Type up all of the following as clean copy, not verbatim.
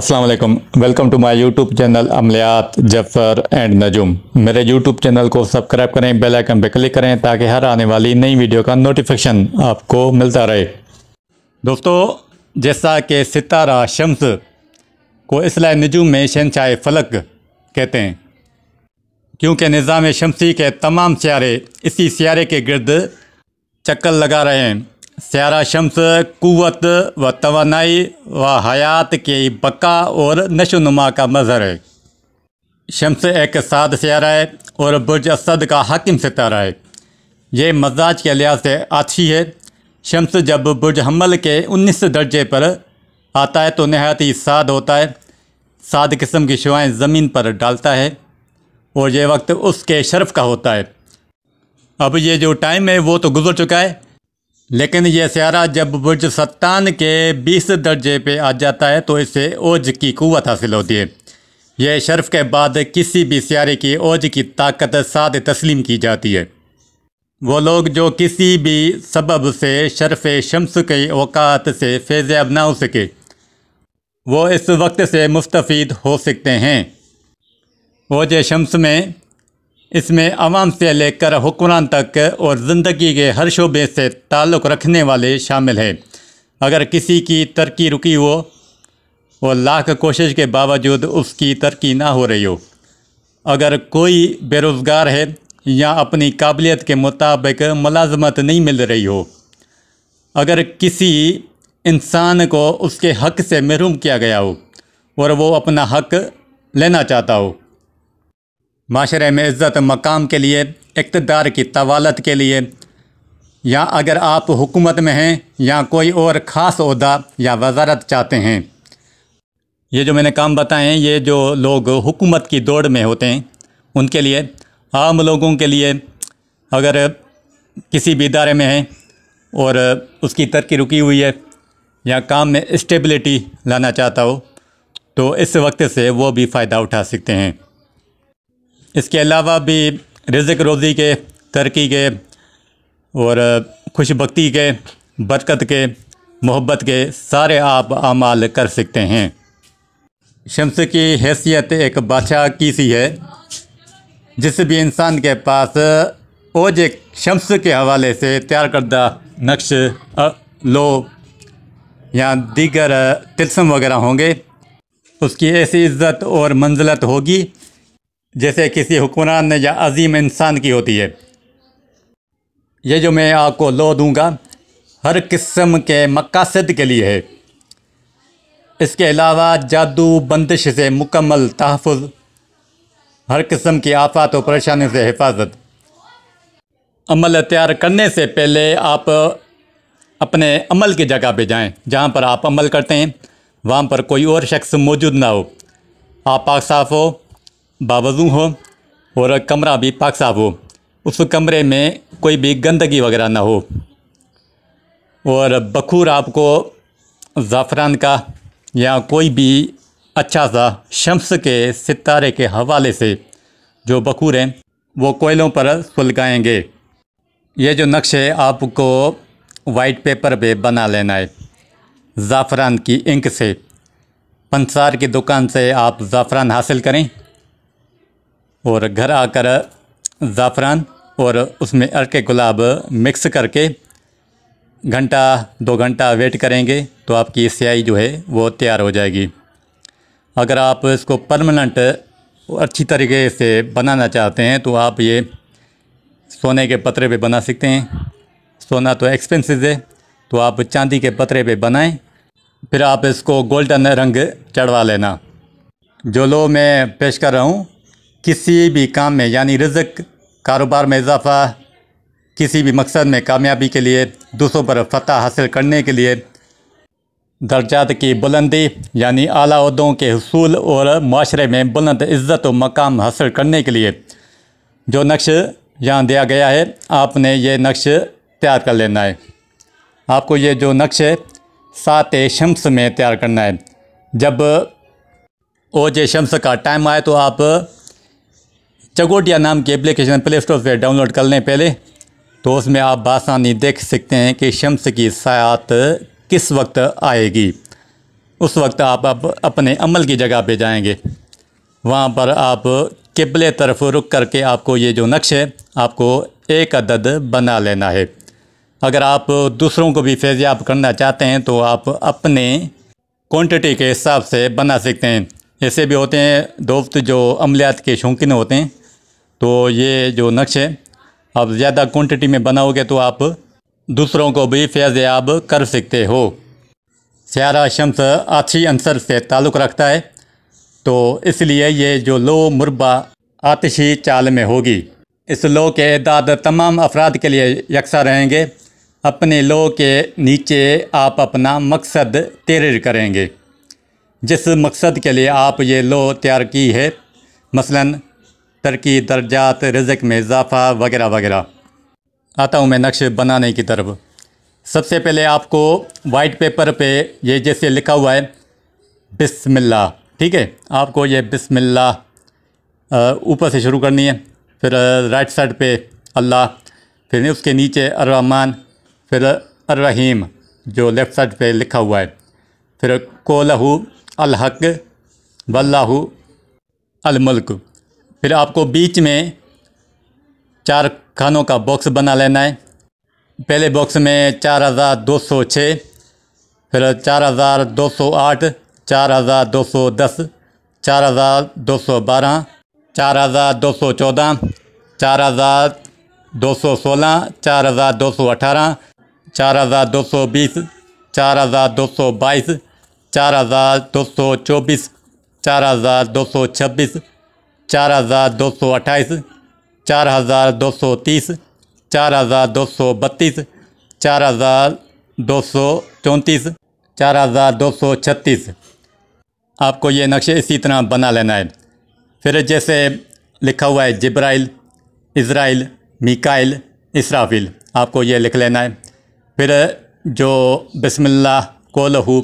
अस्सलाम वालेकुम। Welcome to my YouTube channel अमलियात जफ़र एंड नजुम। मेरे यूट्यूब चैनल को सब्सक्राइब करें, बेल आइकन पर क्लिक करें ताकि हर आने वाली नई वीडियो का नोटिफिकेशन आपको मिलता रहे। दोस्तों, जैसा कि सितारा शम्स को इस्लाह नजुम में शहंशाह फलक कहते हैं, क्योंकि निज़ाम शमसी के तमाम सियारे इसी सियारे के गिर्द चक्कर लगा रहे हैं। सियारा शम्स कुव्वत व तवानाई व हयात की बका और नशोनुमा का मज़हर है। शम्स एक साद सियारा है और बुर्ज असद का हाकिम सितारा है। ये मजाज के लिहाज से आछी है। शम्स जब बुर्ज हमल के 19 दर्जे पर आता है तो नहायत ही साद होता है। साद किस्म की शुआएँ ज़मीन पर डालता है और ये वक्त उसके शर्फ का होता है। अब ये जो टाइम है वो तो गुजर चुका है, लेकिन यह सियारा जब बुर्ज सत्तान के 20 दर्जे पे आ जाता है तो इससे ओज की कुव्वत हासिल होती है। यह शर्फ के बाद किसी भी सियारे की ओज की ताकत साद तस्लीम की जाती है। वो लोग जो किसी भी सबब से शर्फ शम्स के औकात से फैज़याब ना हो सके, वो इस वक्त से मुस्तफ़ीद हो सकते हैं। ओज शम्स में इसमें अवाम से लेकर हुक्मरान तक और ज़िंदगी के हर शोबे से ताल्लुक़ रखने वाले शामिल हैं। अगर किसी की तरक्की रुकी हो और लाख कोशिश के बावजूद उसकी तरक्की ना हो रही हो, अगर कोई बेरोज़गार है या अपनी काबिलियत के मुताबिक मुलाजमत नहीं मिल रही हो, अगर किसी इंसान को उसके हक़ से महरूम किया गया हो और वो अपना हक़ लेना चाहता हो, माशरे में इज़्ज़त मकाम के लिए, इक़्तिदार की तवालत के लिए, या अगर आप हुकूमत में हैं या कोई और ख़ास ओहदा या वज़ारत चाहते हैं। ये जो मैंने काम बताए हैं, ये जो लोग हुकूमत की दौड़ में होते हैं उनके लिए, आम लोगों के लिए, अगर किसी भी इदारे में हैं और उसकी तरक्की रुकी हुई है या काम में स्टेबिलिटी लाना चाहता हो, तो इस वक्त से वो भी फ़ायदा उठा सकते हैं। इसके अलावा भी रिज़्क़ रोज़ी के, तरक्की के और खुशबख्ती के, बरकत के, मोहब्बत के सारे आप आमाल कर सकते हैं। शम्स की हैसियत एक बादशाह की सी है। जिस भी इंसान के पास ओज शम्स के हवाले से तैयार करदा नक्श, लो या दीगर तिलस्म वगैरह होंगे, उसकी ऐसी इज़्ज़त और मंजिलत होगी जैसे किसी हुक्मरान या अजीम इंसान की होती है। ये जो मैं आपको लो दूंगा हर किस्म के मकासद के लिए है। इसके अलावा जादू बंदिश से मुकम्मल तहफ़्फ़ुज़, हर किस्म की आफत और परेशानी से हिफाजत। अमल तैयार करने से पहले आप अपने अमल की जगह पे जाएं, जहाँ पर आप अमल करते हैं वहाँ पर कोई और शख्स मौजूद ना हो। आप पाक साफ़ हो, बावज़ू हो और कमरा भी पाक साफ़ हो। उस कमरे में कोई भी गंदगी वगैरह ना हो। और बखूर आपको ज़ाफ़रान का या कोई भी अच्छा सा शम्स के सितारे के हवाले से जो बखूर हैं वो कोयलों पर सुलगाएंगे। ये जो नक्श है आपको वाइट पेपर पे बना लेना है ज़ाफ़रान की इंक से। पंसार की दुकान से आप ज़ाफ़रान हासिल करें और घर आकर ज़ाफ़रान और उसमें अर्के गुलाब मिक्स करके घंटा 2 घंटा वेट करेंगे तो आपकी स्याही जो है वो तैयार हो जाएगी। अगर आप इसको परमानेंट अच्छी तरीके से बनाना चाहते हैं तो आप ये सोने के पतरे पे बना सकते हैं। सोना तो एक्सपेंसिव है, तो आप चांदी के पतरे पे बनाएं, फिर आप इसको गोल्डन रंग चढ़वा लेना। जो लो मैं पेश कर रहा हूँ, किसी भी काम में यानी रिज़्क़, कारोबार में इजाफ़ा, किसी भी मकसद में कामयाबी के लिए, दूसरों पर फ़तह हासिल करने के लिए, दर्जात की बुलंदी यानी आला ओहदों के हुसूल और माशरे में बुलंद इज़्ज़त व मकाम हासिल करने के लिए जो नक्श यहाँ दिया गया है, आपने ये नक्श तैयार कर लेना है। आपको ये जो नक्श है सात शम्स में तैयार करना है। जब ओज शम्स का टाइम आए तो आप चगोटिया नाम की एप्लीकेशन प्ले स्टोर से डाउनलोड कर लें पहले, तो उसमें आप बासानी देख सकते हैं कि शम्स की सायात किस वक्त आएगी। उस वक्त आप अपने अमल की जगह पे जाएंगे। वहाँ पर आप किबले तरफ रुक करके आपको ये जो नक्श है आपको एक अदद बना लेना है। अगर आप दूसरों को भी फैज़याब करना चाहते हैं तो आप अपने क्वांटिटी के हिसाब से बना सकते हैं। ऐसे भी होते हैं दोस्त जो अमलियात के शौकीन होते हैं, तो ये जो नक्श है आप ज़्यादा क्वांटिटी में बनाओगे तो आप दूसरों को भी फैज़याब कर सकते हो। सियारा शम्स आतिशी अंसर से ताल्लुक़ रखता है, तो इसलिए ये जो लो मुरबा आतिशी चाल में होगी। इस लो के दाद तमाम अफराद के लिए यकसा रहेंगे। अपने लो के नीचे आप अपना मकसद तहरीर करेंगे, जिस मकसद के लिए आप ये लो तैयार की है, मसलन तरक्की, दर्जात, रिज़्क़ में इजाफ़ा वगैरह वगैरह। आता हूँ मैं नक्श बनाने की तरफ। सबसे पहले आपको वाइट पेपर पे ये जैसे लिखा हुआ है बिस्मिल्लाह, ठीक है, आपको ये बिस्मिल्लाह ऊपर से शुरू करनी है। फिर राइट साइड पे अल्लाह, फिर उसके नीचे अर्रहमान, फिर अर्रहीम जो लेफ़्ट साइड पे लिखा हुआ है, फिर कोलहू अल हक वल्लाहु अल मुल्क। फिर आपको बीच में 4 खानों का बॉक्स बना लेना है। पहले बॉक्स में 4206, फिर 4208, 4210, 4212, 4214, 4216, 4218, 4220, 4222, 4224, 4226, 4228, 4230, 4232, 4234, 4236। आपको ये नक्शे इसी तरह बना लेना है। फिर जैसे लिखा हुआ है जिब्राइल, इज़राइल, मीकाइल, इसराफिल, आपको ये लिख लेना है। फिर जो बिस्मिल्लाह कोलहू,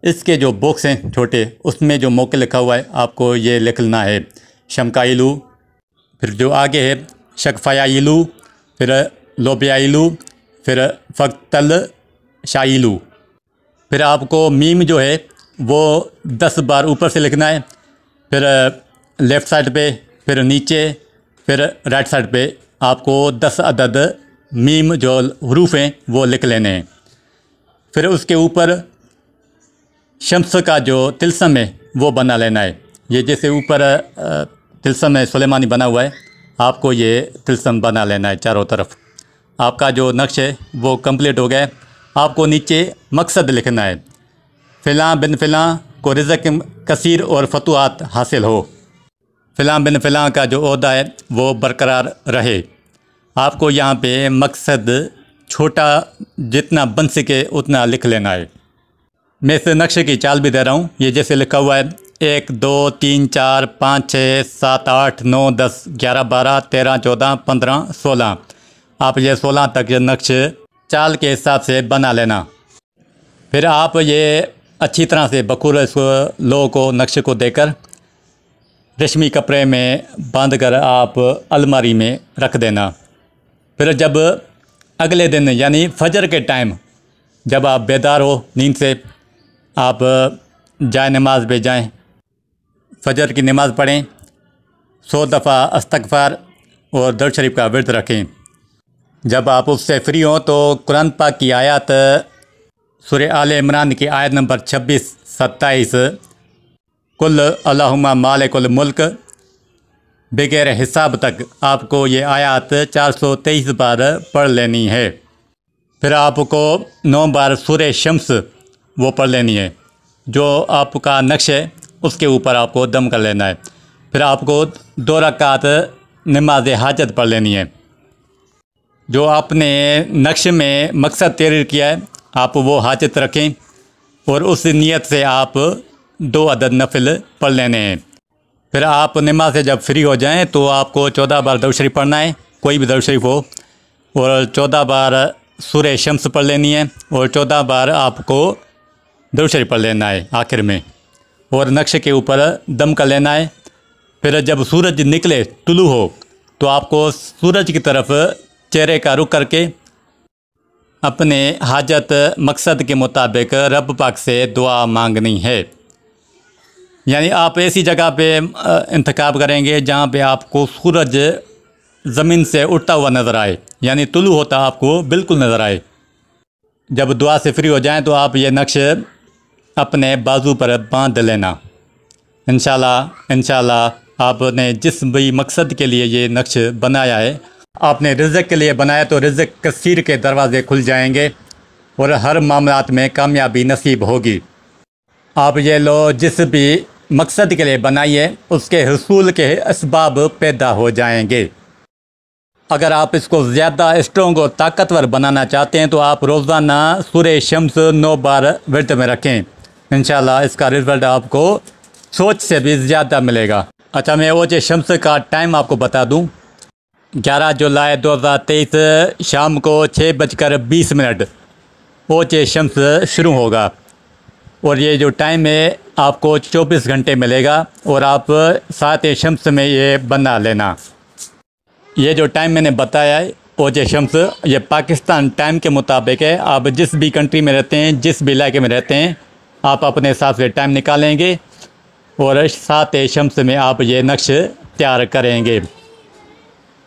इसके जो बॉक्स हैं छोटे, उसमें जो मौके लिखा हुआ है आपको ये लिखना है शमकाइलू। फिर जो आगे है शकफ़ायाइलू, फिर लोबियाइलू, फिर फ़क्तल शाइलू। फिर आपको मीम जो है वो 10 बार ऊपर से लिखना है, फिर लेफ़्ट साइड पे, फिर नीचे, फिर राइट साइड पे आपको 10 अदद मीम जो हरूफ हैं वो लिख लेने हैं। फिर उसके ऊपर शम्स का जो तिलस्म है वो बना लेना है। ये जैसे ऊपर तिलस्म है सुलेमानी बना हुआ है, आपको ये तिलस्म बना लेना है चारों तरफ। आपका जो नक्श है वो कंप्लीट हो गया। आपको नीचे मकसद लिखना है, फ़िलाँ बिन फ़िलाँ को रिज़्क़ कसीर और फतूहात हासिल हो। फ़िलाँ बिन फ़िलाँ का जो ओहदा है वो बरकरार रहे। आपको यहाँ पे मकसद छोटा जितना बन सके उतना लिख लेना है। मैं इस नक्शे की चाल भी दे रहा हूँ। ये जैसे लिखा हुआ है 1 2 3 4 5 6 7 8 9 10 11 12 13 14 15 16। आप ये 16 तक नक्श चाल के हिसाब से बना लेना। फिर आप ये अच्छी तरह से बखूर इस लो को नक्शे को देकर रेशमी कपड़े में बांधकर आप अलमारी में रख देना। फिर जब अगले दिन यानी फजर के टाइम जब आप बेदार हो नींद से, आप जाए नमाज पे जाएं, फजर की नमाज़ पढ़ें, 100 दफ़ा इस्तग़फ़ार और दरूद शरीफ का विर्द रखें। जब आप उससे फ्री हों तो कुरान पाक की आयत सूरह आले इमरान की आयत नंबर 26-27 कुल अल्लाहुम्मा मालिकुल मुल्क बगैर हिसाब तक आपको ये आयत 423 बार पढ़ लेनी है। फिर आपको 9 बार सूरह शम्स वो पढ़ लेनी है। जो आपका नक्श है उसके ऊपर आपको दम कर लेना है। फिर आपको 2 रकात नमाज हाजत पढ़ लेनी है। जो आपने नक्श में मकसद तहरीर किया है आप वो हाजत रखें और उस नियत से आप 2 अदद नफिल पढ़ लेने हैं। फिर आप नमाज से जब फ्री हो जाएं तो आपको 14 बार दरूद शरीफ पढ़ना है, कोई भी दरूद शरीफ हो, और 14 बार सूरह शम्स पढ़ लेनी है और 14 बार आपको दरूद शरीफ पढ़ लेना है आखिर में, और नक्शे के ऊपर दम कर लेना है। फिर जब सूरज निकले तुलू हो तो आपको सूरज की तरफ चेहरे का रुख करके अपने हाजत मकसद के मुताबिक रब पाक से दुआ मांगनी है। यानी आप ऐसी जगह पे इंतखाब करेंगे जहाँ पे आपको सूरज ज़मीन से उठता हुआ नज़र आए, यानी तुलू होता आपको बिल्कुल नज़र आए। जब दुआ से फ्री हो जाएं तो आप ये नक्श अपने बाजू पर बांध लेना। इंशाल्लाह आपने जिस भी मकसद के लिए ये नक्श बनाया है, आपने रिज़्क़ के लिए बनाया तो रिज़्क़ कसीर के दरवाज़े खुल जाएंगे और हर मामलात में कामयाबी नसीब होगी। आप ये लो जिस भी मकसद के लिए बनाइए उसके हुसूल के असबाब पैदा हो जाएंगे। अगर आप इसको ज़्यादा स्ट्रॉन्ग और ताकतवर बनाना चाहते हैं तो आप रोज़ाना सूरह शम्स 9 बार व्रत में रखें। इंशाल्लाह इसका रिज़ल्ट आपको सोच से भी ज़्यादा मिलेगा। अच्छा, मैं ओजे शम्स का टाइम आपको बता दूं। 11 जुलाई 2023 शाम को 6:20 ओजे शम्स शुरू होगा और ये जो टाइम है आपको 24 घंटे मिलेगा और आप साथ शम्स में ये बना लेना। ये जो टाइम मैंने बताया है ओजे शम्स, ये पाकिस्तान टाइम के मुताबिक है। आप जिस भी कंट्री में रहते हैं, जिस भी इलाके में रहते हैं, आप अपने हिसाब से टाइम निकालेंगे और साथ शम्स में आप ये नक्श तैयार करेंगे।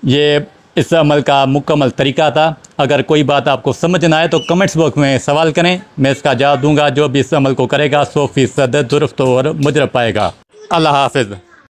ये इस अमल का मुकम्मल तरीका था। अगर कोई बात आपको समझ ना आए तो कमेंट्स बॉक्स में सवाल करें, मैं इसका जवाब दूंगा। जो भी इस अमल को करेगा 100% दुरुस्त और मुजरब पाएगा। अल्लाह हाफिज़।